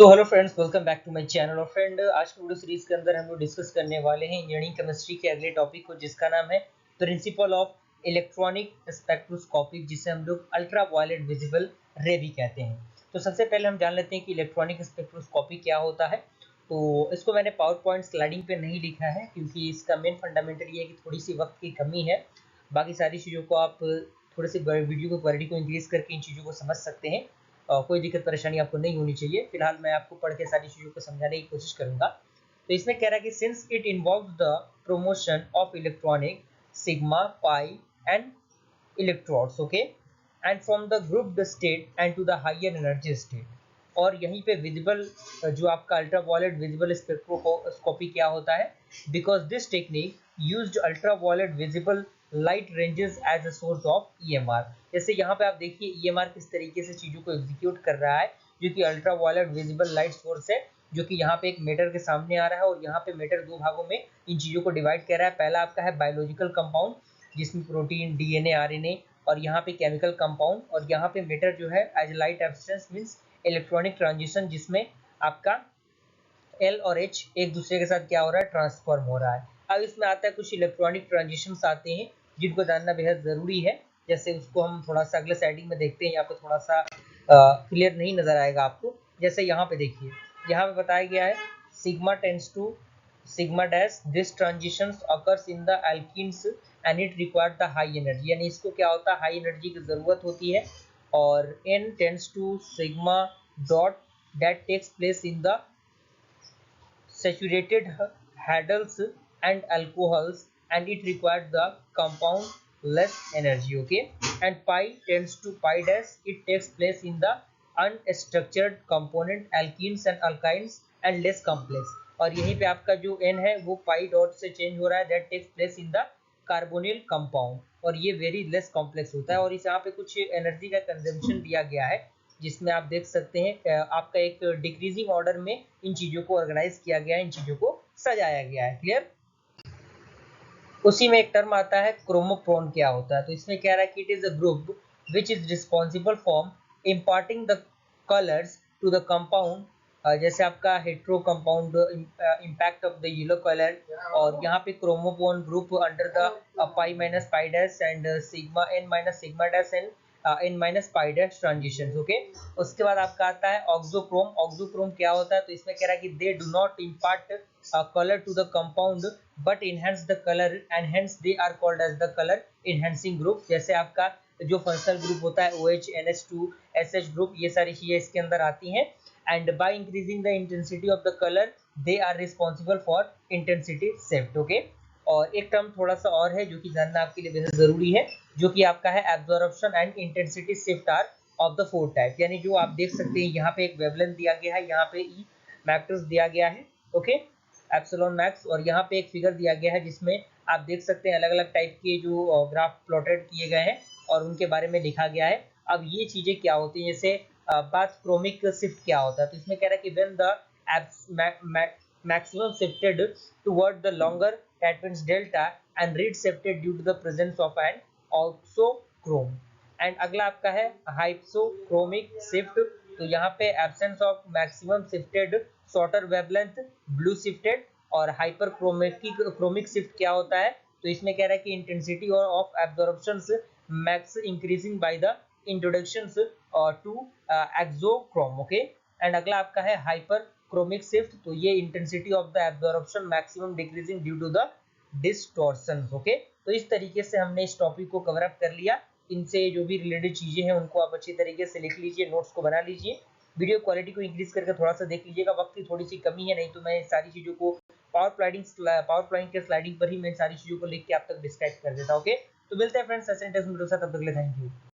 तो hello friends, welcome back to my channel. और friend, आज की वीडियो सीरीज के अंदर हम लोग डिस्कस करने वाले हैं इंजीनियरिंग केमिस्ट्री के अगले टॉपिक को, जिसका नाम है प्रिंसिपल ऑफ इलेक्ट्रॉनिक स्पेक्ट्रोस्कोपी, जिसे हम लोग अल्ट्रा वायलेट विजिबल रे भी कहते हैं। तो सबसे पहले हम जान लेते हैं कि इलेक्ट्रॉनिक स्पेक्ट्रोस्कोपी क्या होता है। तो इसको मैंने पावर पॉइंट स्लाइडिंग पे नहीं लिखा है, क्योंकि इसका मेन फंडामेंटल ये है कि थोड़ी सी वक्त की कमी है। बाकी सारी चीज़ों को आप थोड़े से वीडियो को क्वालिटी को इंक्रीज करके इन चीज़ों को समझ सकते हैं। कोई दिक्कत परेशानी आपको नहीं होनी चाहिए। फिलहाल मैं आपको पढ़ के सारी चीज़ों को समझाने की कोशिश करूंगा। तो इसमें कह रहा है कि since it involve the promotion of electronic sigma pi and electrodes, okay, and from the ground state and to the higher energy state. और यहीं पे विजिबल जो आपका अल्ट्रावायलेट विजिबल स्पेक्ट्रोस्कोपी क्या होता है, because this technique used ultraviolet visible light ranges as a source of EMR. जैसे यहाँ पे आप देखिए ईएमआर किस तरीके से चीज़ों को एग्जीक्यूट कर रहा है, जो कि अल्ट्रावायलेट विजिबल लाइट सोर्स है, जो कि यहाँ पे एक मेटर के सामने आ रहा है। और यहाँ पे मेटर दो भागों में इन चीज़ों को डिवाइड कर रहा है। पहला आपका है बायोलॉजिकल कंपाउंड, जिसमें प्रोटीन, डीएनए, आरएनए, और यहाँ पे केमिकल कंपाउंड। और यहाँ पे मेटर जो है as light absorbance means electronic transition, जिसमें आपका एल और एच एक दूसरे के साथ क्या हो रहा है, ट्रांसफॉर्म हो रहा है। अब इसमें आता है कुछ इलेक्ट्रॉनिक ट्रांजिशंस आते हैं, जिनको जानना बेहद ज़रूरी है। जैसे उसको हम थोड़ा सा अगले स्लाइडिंग में देखते हैं। यहाँ पे थोड़ा सा क्लियर नहीं नजर आएगा आपको। जैसे यहाँ पे देखिए, यहाँ पे बताया गया है sigma tends to sigma dash, this transitions occurs in the alkenes and it required the high energy. यानी इसको क्या होता है, हाई एनर्जी की ज़रूरत होती है। और n tends to sigma dot that takes place in the saturated hadals and alcohols, and it required the compound less energy, okay. And pi tends to pi dash, it takes place in the unstructured component alkenes and alkynes and less complex। और यहीं पे आपका जो n है वो Pie dot से change हो रहा है, that takes place in the carbonyl compound, और ये वेरी लेस कॉम्प्लेक्स होता है। और इस यहाँ पे कुछ एनर्जी का कंजम्पशन दिया गया है, जिसमें आप देख सकते हैं आपका एक डिक्रीजिंग ऑर्डर में इन चीज़ों को ऑर्गेनाइज किया गया है, इन चीज़ों को सजाया गया है। क्लियर। उसी में एक टर्म आता है क्रोमोफोन। क्या होता है, तो इसमें कह रहा है कि it is a group which is responsible for imparting the colours to the compound. जैसे आपका hetero compound impact of the yellow colour. और यहाँ पे chromophore group under the pi minus pi dash and sigma n minus sigma dash and n minus pi dash transition, okay. उसके बाद आपका आता है ऑक्सोक्रोम। ऑक्सोक्रोम क्या होता है, तो इसमें कह रहा है कि they do not impart color to the compound but enhance the color and hence they are called as the color enhancing group। जैसे आपका जो फंक्शनल ग्रुप होता है OH, NH2, SH ग्रुप, ये सारी चीजें इसके अंदर आती हैं। And by increasing the intensity of the colour they are responsible for intensity shift, okay. और एक टर्म थोड़ा सा और है जो कि जानना आपके लिए बेहद जरूरी है, जो कि आपका है absorption and intensity shift are of the four type. यानी जो आप देख सकते हैं यहाँ पे एक वेवलेंथ दिया गया है, यहाँ पे ई मैट्रिक्स दिया गया है, ओके, एप्सिलॉन मैक्स। और यहाँ पे एक फिगर दिया गया है जिसमें आप देख सकते हैं अलग अलग टाइप के जो ग्राफ प्लॉटेड किए गए हैं और उनके बारे में लिखा गया है। अब ये चीजें क्या होती हैं, जैसे बात क्रोमिक शिफ्ट क्या होता है, तो इसमें कह रहा है कि when the maximum shifted toward the longer that means delta and read shifted due to the presence of an auxochrome। And अगला आपका है हाइप्सोक्रोमिक शिफ्ट। तो यहाँ पे absence of maximum shifted shorter wavelength blue shifted. और hyperchromic shift क्या होता है, तो इसमें कह रहा है कि intensity of absorption max increasing by the introduction to auxochrome, okay. And अगला आपका है हाइपर क्रोमिक शिफ्ट। तो ये intensity of the absorption maximum decreasing due to the distortion, okay. तो इस तरीके से हमने इस टॉपिक को कवर अप कर लिया। इनसे जो भी रिलेटेड चीजें हैं उनको आप अच्छी तरीके से लिख लीजिए, नोट्स को बना लीजिए, वीडियो क्वालिटी को इंक्रीज करके थोड़ा सा देख लीजिएगा। वक्त की थोड़ी सी कमी है, नहीं तो मैं सारी चीजों को पावर पॉइंट के स्लाइडिंग पर ही मैं सारी चीजों को लिख के आप तक डिस्क्राइब कर देता, ओके। तो मिलते हैं फ्रेंड्स ऐसे इंटरेस्टिंग वीडियो के साथ, तब तक के लिए थैंक यू।